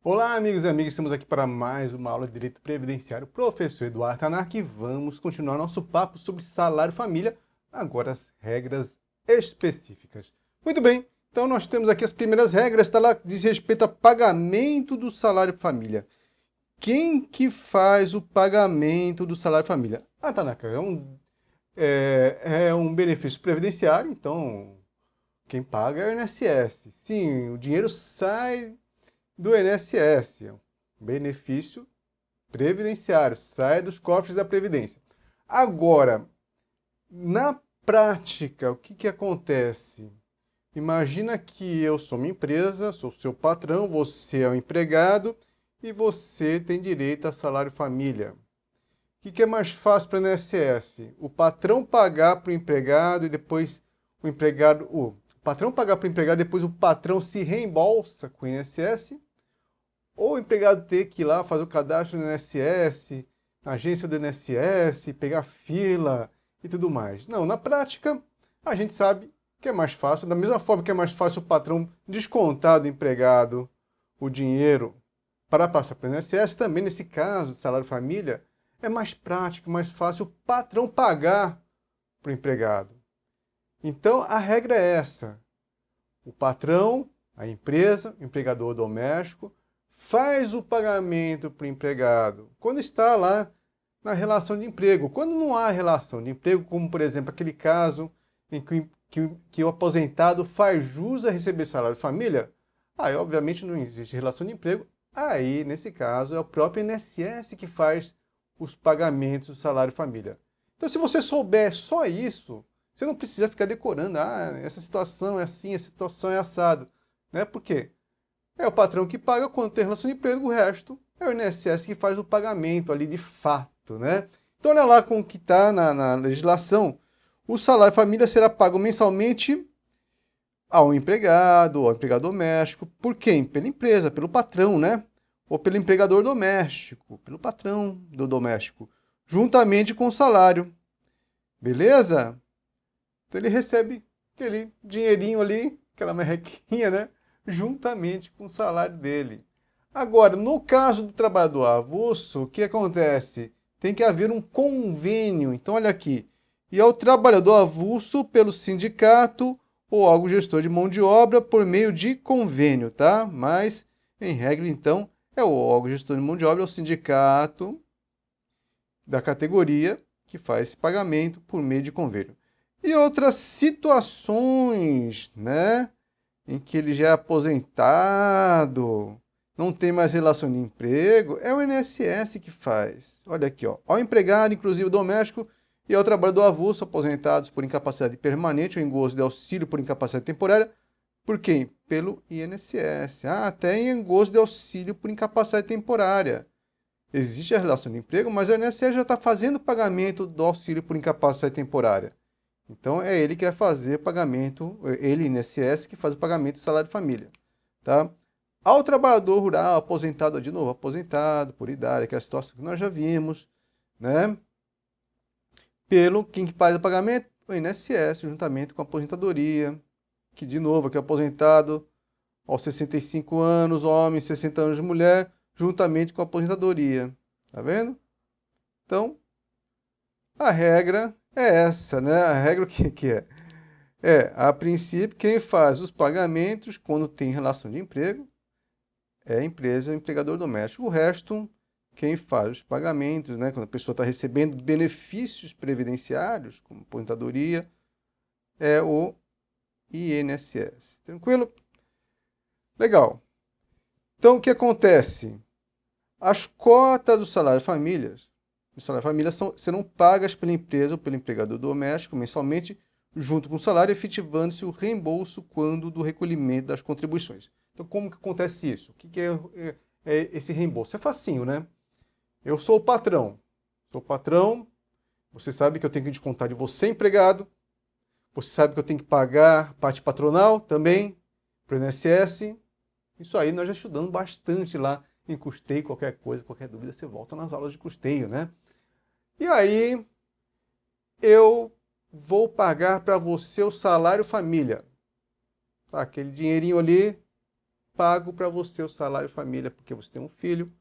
Olá, amigos e amigas, estamos aqui para mais uma aula de Direito Previdenciário. Professor Eduardo Tanaka e vamos continuar nosso papo sobre salário família, agora as regras específicas. Muito bem, então nós temos aqui as primeiras regras, está lá, diz respeito a pagamento do salário família. Quem que faz o pagamento do salário família? Ah, Tanaka, é um benefício previdenciário, então quem paga é o INSS. Sim, o dinheiro sai do INSS, é um benefício previdenciário, sai dos cofres da Previdência. Agora, na prática, o que acontece? Imagina que eu sou uma empresa, sou seu patrão, você é um empregado e você tem direito a salário família. O que é mais fácil para o INSS? O patrão pagar para o empregado e depois o empregado. O patrão pagar para o empregado e depois o patrão se reembolsa com o INSS? Ou o empregado ter que ir lá fazer o cadastro no INSS, na agência do INSS, pegar fila e tudo mais. Não, na prática, a gente sabe que é mais fácil, da mesma forma que é mais fácil o patrão descontar do empregado o dinheiro para passar para o INSS, também nesse caso, salário família, é mais prático, mais fácil o patrão pagar para o empregado. Então, a regra é essa. O patrão, a empresa, o empregador doméstico, faz o pagamento para o empregado quando está lá na relação de emprego. Quando não há relação de emprego, como por exemplo aquele caso em que o aposentado faz jus a receber salário de família, aí obviamente não existe relação de emprego. Aí, nesse caso, é o próprio INSS que faz os pagamentos do salário família. Então, se você souber só isso, você não precisa ficar decorando, essa situação é assim, essa situação é assado. Né? Por quê? É o patrão que paga quando tem relação de emprego, o resto é o INSS que faz o pagamento ali de fato, né? Então olha lá como que está na legislação. O salário família será pago mensalmente ao empregado, ao empregado doméstico. Por quem? Pela empresa, pelo patrão, né? Ou pelo empregador doméstico, pelo patrão do doméstico, juntamente com o salário. Beleza? Então ele recebe aquele dinheirinho ali, aquela merrequinha, né? Juntamente com o salário dele. Agora, no caso do trabalhador avulso, o que acontece? Tem que haver um convênio. Então, olha aqui. E ao trabalhador avulso pelo sindicato ou algo gestor de mão de obra por meio de convênio, tá? Mas, em regra, então, é o órgão gestor de mão de obra, é o sindicato da categoria que faz esse pagamento por meio de convênio. E outras situações, né, em que ele já é aposentado, não tem mais relação de emprego, é o INSS que faz. Olha aqui, ó, ao empregado, inclusive doméstico, e ao trabalhador avulso, aposentados por incapacidade permanente ou em gozo de auxílio por incapacidade temporária, por quem? Pelo INSS. Tem em gozo de auxílio por incapacidade temporária. Existe a relação de emprego, mas o INSS já está fazendo o pagamento do auxílio por incapacidade temporária. Então é ele que vai fazer o pagamento, ele, INSS, que faz o pagamento do salário de família. Tá? Ao trabalhador rural, aposentado de novo, aposentado por idade, aquela situação que nós já vimos, né? Pelo quem que faz o pagamento? O INSS, juntamente com a aposentadoria, que de novo, aqui é aposentado aos 65 anos, homem, 60 anos de mulher, juntamente com a aposentadoria. Tá vendo? Então, a regra é essa, né? A regra o que é? A princípio, quem faz os pagamentos quando tem relação de emprego é a empresa, o empregador doméstico. O resto, quem faz os pagamentos, né? Quando a pessoa está recebendo benefícios previdenciários, como aposentadoria, é o INSS. Tranquilo? Legal. Então, o que acontece? As cotas do salário família serão pagas pela empresa ou pelo empregador doméstico mensalmente, junto com o salário, efetivando-se o reembolso quando do recolhimento das contribuições. Então, como que acontece isso? O que é esse reembolso? É facinho, né? Eu sou o patrão. Sou o patrão, você sabe que eu tenho que descontar de você, empregado. Você sabe que eu tenho que pagar parte patronal também, para o INSS. Isso aí nós já estudamos bastante lá em custeio, qualquer coisa, qualquer dúvida, você volta nas aulas de custeio, né? E aí, eu vou pagar para você o salário família. Tá, aquele dinheirinho ali pago para você o salário família, porque você tem um filho,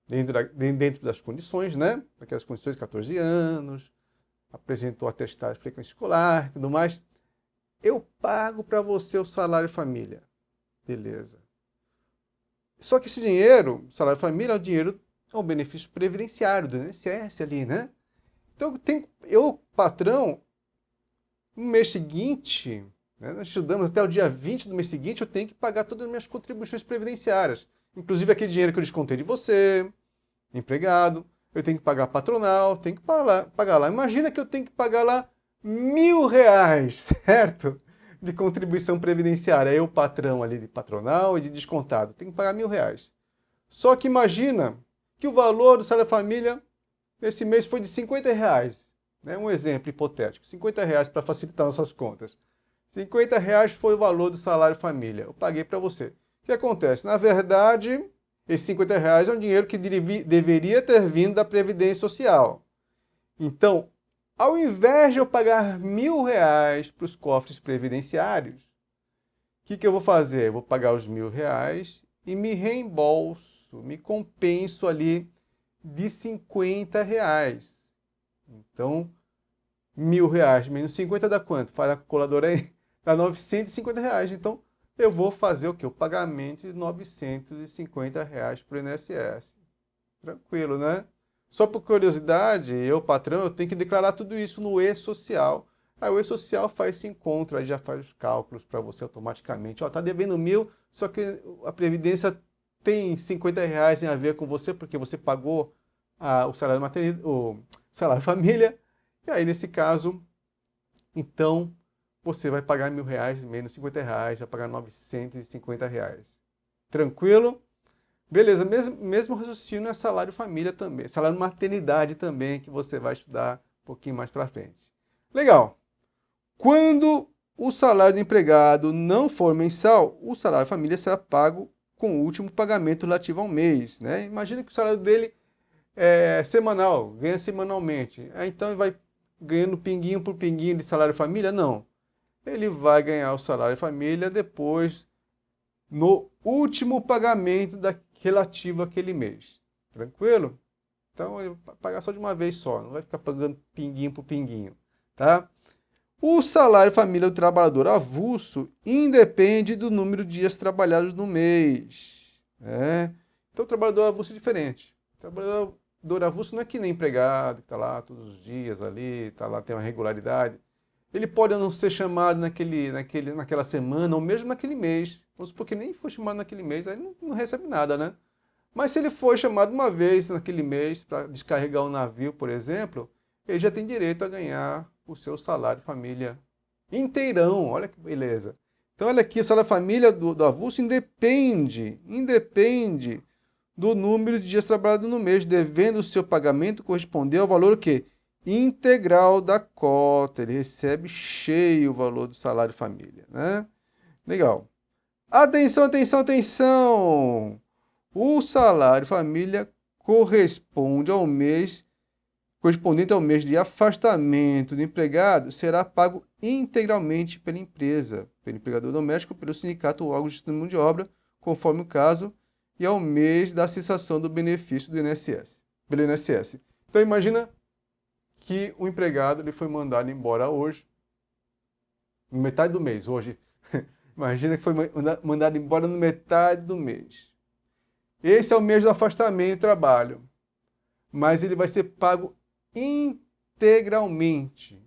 dentro das condições, né? Daquelas condições de 14 anos, apresentou atestado de frequência escolar e tudo mais. Eu pago para você o salário família. Beleza. Só que esse dinheiro, o salário família, é um benefício previdenciário do INSS ali, né? Então, patrão, no mês seguinte, né, nós estudamos até o dia 20 do mês seguinte, eu tenho que pagar todas as minhas contribuições previdenciárias. Inclusive aquele dinheiro que eu descontei de você, empregado, eu tenho que pagar patronal, tenho que pagar lá. Imagina que eu tenho que pagar lá R$ 1.000, certo? De contribuição previdenciária. Eu, patrão ali de patronal e de descontado, tenho que pagar R$ 1.000. Só que imagina que o valor do salário família esse mês foi de R$ 50. Né? Um exemplo hipotético. R$ 50 para facilitar nossas contas. R$ 50 foi o valor do salário família. Eu paguei para você. O que acontece? Na verdade, esses R$ 50 é um dinheiro que deveria ter vindo da Previdência Social. Então, ao invés de eu pagar R$ 1.000 para os cofres previdenciários, o que eu vou fazer? Eu vou pagar os R$ 1.000 e me reembolso, me compenso ali de R$ 50. Então, R$ 1.000 menos 50 dá quanto? Faz a calculadora aí. Dá R$ 950. Então, eu vou fazer o quê? O pagamento de R$ 950 para o INSS. Tranquilo, né? Só por curiosidade, eu, patrão, eu tenho que declarar tudo isso no e-social. Aí o e-social faz esse encontro, aí já faz os cálculos para você automaticamente. Ó, tá devendo 1.000, só que a Previdência tem R$ 50 a ver com você, porque você pagou o salário maternidade, o salário família. E aí, nesse caso, então, você vai pagar R$ 1.000 menos R$ 50, vai pagar R$ 950. Tranquilo? Beleza, mesmo raciocínio é salário família também, salário maternidade também, que você vai estudar um pouquinho mais para frente. Legal. Quando o salário do empregado não for mensal, o salário família será pago com o último pagamento relativo ao mês, né? Imagina que o salário dele é semanal, ganha semanalmente. Então ele vai ganhando pinguinho por pinguinho de salário família? Não. Ele vai ganhar o salário família depois, no último pagamento relativo àquele mês. Tranquilo? Então ele vai pagar só de uma vez só, não vai ficar pagando pinguinho por pinguinho, tá? O salário família do trabalhador avulso independe do número de dias trabalhados no mês, né? Então o trabalhador avulso é diferente. O trabalhador avulso não é que nem empregado, que está lá todos os dias ali, está lá, tem uma regularidade. Ele pode não ser chamado naquela semana ou mesmo naquele mês. Vamos supor que nem foi chamado naquele mês, aí não recebe nada, né? Mas se ele for chamado uma vez naquele mês para descarregar um navio, por exemplo, ele já tem direito a ganhar o seu salário família inteirão. Olha que beleza. Então, olha aqui, o salário família do avulso independe do número de dias trabalhados no mês, devendo o seu pagamento corresponder ao valor o quê? Integral da cota. Ele recebe cheio o valor do salário família, né? Legal. Atenção, atenção, atenção! O salário família correspondente ao mês de afastamento do empregado será pago integralmente pela empresa, pelo empregador doméstico, pelo sindicato ou órgão de mão de obra, conforme o caso, e ao mês da cessação do benefício do INSS, pelo INSS. Então imagina que o empregado ele foi mandado embora hoje, no metade do mês, hoje. Imagina que foi mandado embora no metade do mês. Esse é o mês do afastamento do trabalho, mas ele vai ser pago integralmente.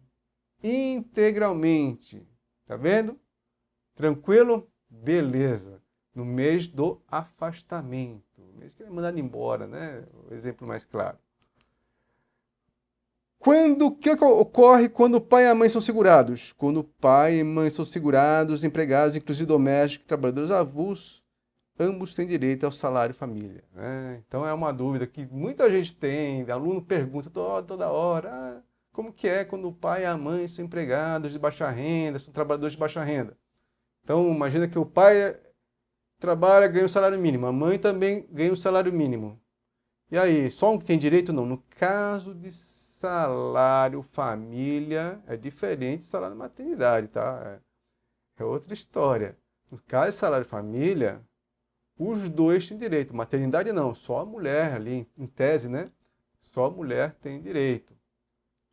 Integralmente. Tá vendo? Tranquilo? Beleza. No mês do afastamento. No mês que ele é mandado embora, né? O exemplo mais claro. O que ocorre quando o pai e a mãe são segurados? Quando o pai e a mãe são segurados, empregados, inclusive domésticos, trabalhadores avulsos, ambos têm direito ao salário família, né? Então é uma dúvida que muita gente tem, aluno pergunta toda hora, como que é quando o pai e a mãe são empregados de baixa renda, são trabalhadores de baixa renda? Então imagina que o pai trabalha, ganha o salário mínimo, a mãe também ganha o salário mínimo. E aí, só um que tem direito? Não. No caso de salário família, é diferente de salário maternidade, tá? É outra história. No caso de salário família, os dois têm direito. Maternidade não, só a mulher ali, em tese, né? Só a mulher tem direito.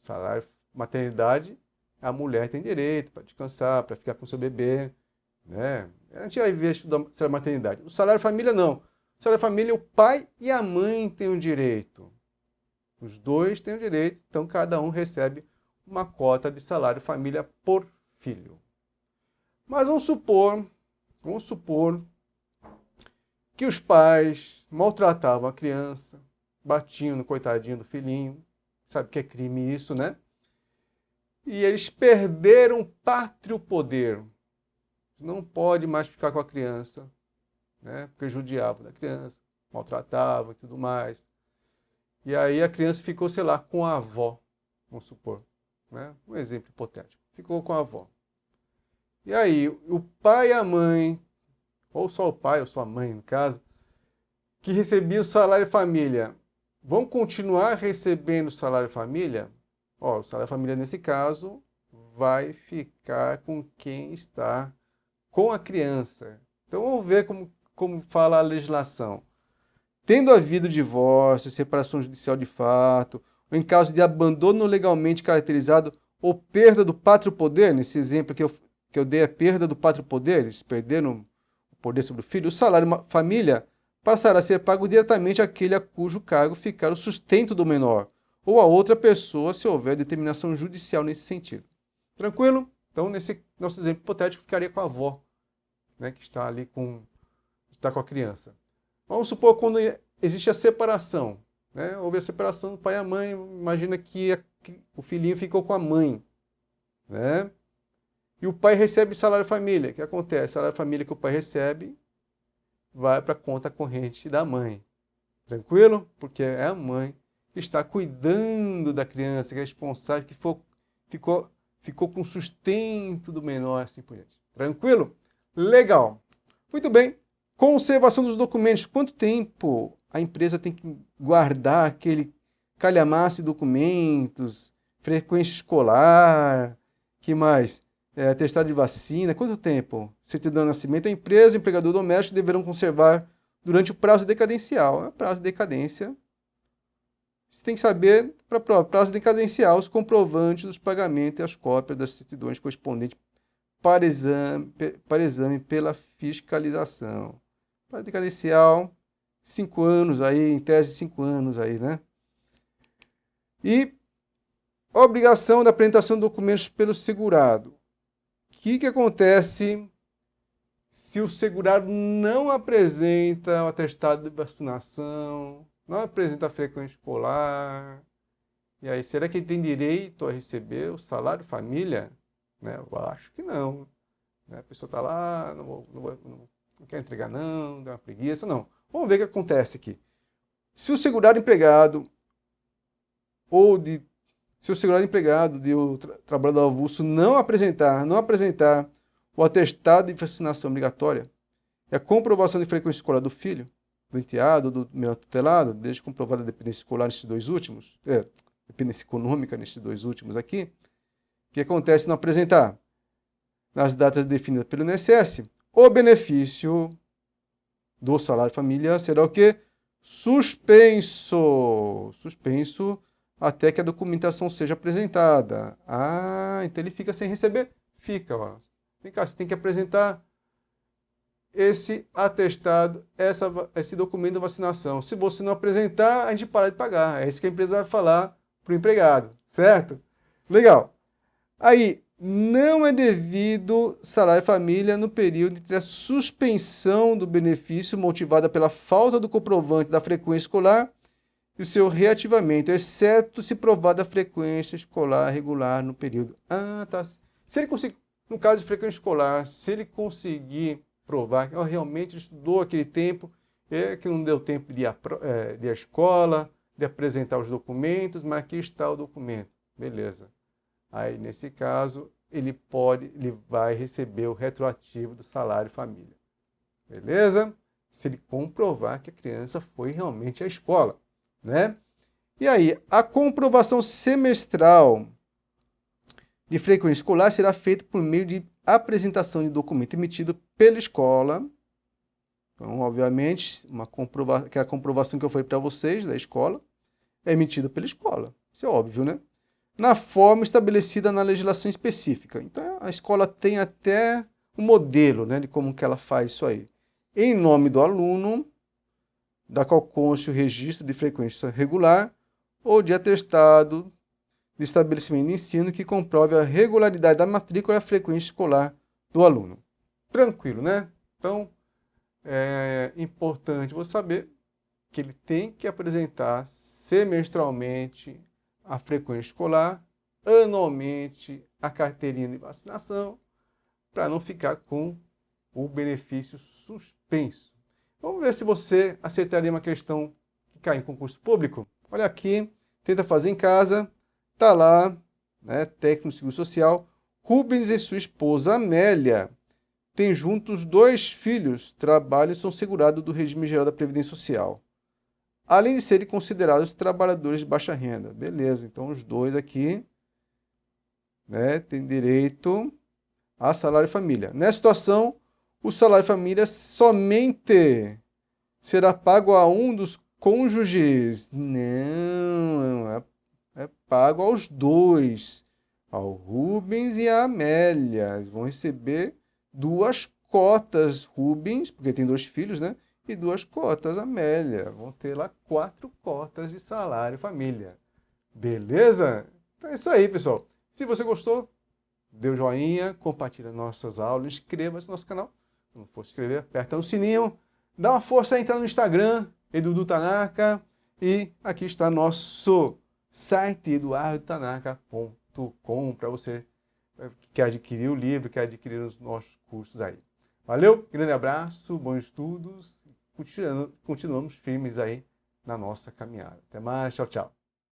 Salário maternidade, a mulher tem direito para descansar, para ficar com seu bebê, né? A gente vai ver estudar salário maternidade. O salário família não. O salário família, o pai e a mãe têm o direito. Os dois têm o direito, então cada um recebe uma cota de salário família por filho. Mas vamos supor que os pais maltratavam a criança, batiam no coitadinho do filhinho, sabe que é crime isso, né? E eles perderam pátrio poder. Não pode mais ficar com a criança, né? Porque judiavam da criança, maltratavam e tudo mais. E aí a criança ficou, sei lá, com a avó, vamos supor, né? Um exemplo hipotético. Ficou com a avó. E aí o pai e a mãe, ou só o pai ou só a mãe, no caso, que recebiam o salário família, vão continuar recebendo o salário família? Ó, o salário família, nesse caso, vai ficar com quem está com a criança. Então, vamos ver como fala a legislação. Tendo havido divórcio, separação judicial de fato, ou em caso de abandono legalmente caracterizado ou perda do pátrio poder, nesse exemplo que eu dei, a perda do pátrio poder, eles perderam o poder sobre o filho, o salário família passará a ser pago diretamente àquele a cujo cargo ficar o sustento do menor, ou a outra pessoa, se houver determinação judicial nesse sentido. Tranquilo? Então, nesse nosso exemplo hipotético, ficaria com a avó, né, que está ali está com a criança. Vamos supor quando existe a separação, né? Houve a separação do pai e a mãe, imagina que o filhinho ficou com a mãe, né? E o pai recebe salário família. O que acontece? Salário família que o pai recebe vai para a conta corrente da mãe. Tranquilo? Porque é a mãe que está cuidando da criança, que é responsável, que ficou com sustento do menor, assim por diante. Tranquilo? Legal. Muito bem. Conservação dos documentos. Quanto tempo a empresa tem que guardar aquele calhamaço de documentos, frequência escolar, que mais? Atestado de vacina. Quanto tempo? Certidão de nascimento. A empresa e o empregador doméstico deverão conservar durante o prazo decadencial. O prazo de decadência. Você tem que saber, para prova, prazo decadencial, os comprovantes dos pagamentos e as cópias das certidões correspondentes para exame pela fiscalização. Prazo decadencial, 5 anos aí, em tese 5 anos aí, né? E obrigação da apresentação de documentos pelo segurado. O que acontece se o segurado não apresenta o atestado de vacinação, não apresenta a frequência escolar? E aí, será que ele tem direito a receber o salário família? Né? Eu acho que não. Né? A pessoa está lá, não quer entregar não, dá uma preguiça, não. Vamos ver o que acontece aqui. Se o segurado empregado se o segurado empregado de o trabalhador avulso não apresentar o atestado de vacinação obrigatória e a comprovação de frequência escolar do filho, do enteado ou do menor tutelado, desde comprovada a dependência escolar nesses dois últimos, dependência econômica nesses dois últimos aqui, o que acontece se não apresentar? Nas datas definidas pelo INSS, o benefício do salário família será o quê? Suspenso. Suspenso até que a documentação seja apresentada. Ah, então ele fica sem receber? Fica, ó. Vem cá, você tem que apresentar esse atestado, esse documento de vacinação. Se você não apresentar, a gente para de pagar. É isso que a empresa vai falar para o empregado, certo? Legal. Aí, não é devido salário família no período entre a suspensão do benefício motivada pela falta do comprovante da frequência escolar e o seu reativamento, exceto se provada a frequência escolar regular no período. Ah, tá. Se ele conseguir, no caso de frequência escolar, se ele conseguir provar que realmente estudou aquele tempo, que não deu tempo de ir à escola, de apresentar os documentos, mas aqui está o documento. Beleza. Aí, nesse caso, ele vai receber o retroativo do salário família. Beleza? Se ele comprovar que a criança foi realmente à escola, né? E aí, a comprovação semestral de frequência escolar será feita por meio de apresentação de documento emitido pela escola, Então, obviamente, que a comprovação que eu falei para vocês da escola é emitida pela escola. Isso é óbvio, né? Na forma estabelecida na legislação específica. Então, a escola tem até um modelo, né, de como que ela faz isso aí. Em nome do aluno, da qual conste o registro de frequência regular ou de atestado de estabelecimento de ensino que comprove a regularidade da matrícula e a frequência escolar do aluno. Tranquilo, né? Então, é importante você saber que ele tem que apresentar semestralmente a frequência escolar, anualmente a carteirinha de vacinação, para não ficar com o benefício suspenso. Vamos ver se você acertaria uma questão que cai em concurso público. Olha aqui, tenta fazer em casa, tá lá, né, técnico de seguro social, Rubens e sua esposa Amélia têm juntos 2 filhos, trabalham e são segurados do regime geral da Previdência Social, além de serem considerados trabalhadores de baixa renda. Beleza, então os 2 aqui, né, têm direito a salário família. Nessa situação, o salário família somente será pago a um dos cônjuges. Não, é pago aos 2, ao Rubens e à Amélia. Eles vão receber 2 cotas Rubens, porque tem 2 filhos, né? E 2 cotas Amélia. Vão ter lá 4 cotas de salário família. Beleza? Então é isso aí, pessoal. Se você gostou, dê um joinha, compartilha nossas aulas, inscreva-se no nosso canal. Se não for se inscrever, aperta no sininho, dá uma força aí, entra no Instagram, Eduardo Tanaka, e aqui está nosso site, eduardotanaka.com, para você que quer adquirir o livro, quer adquirir os nossos cursos aí. Valeu, grande abraço, bons estudos, continuamos firmes aí na nossa caminhada. Até mais, tchau, tchau.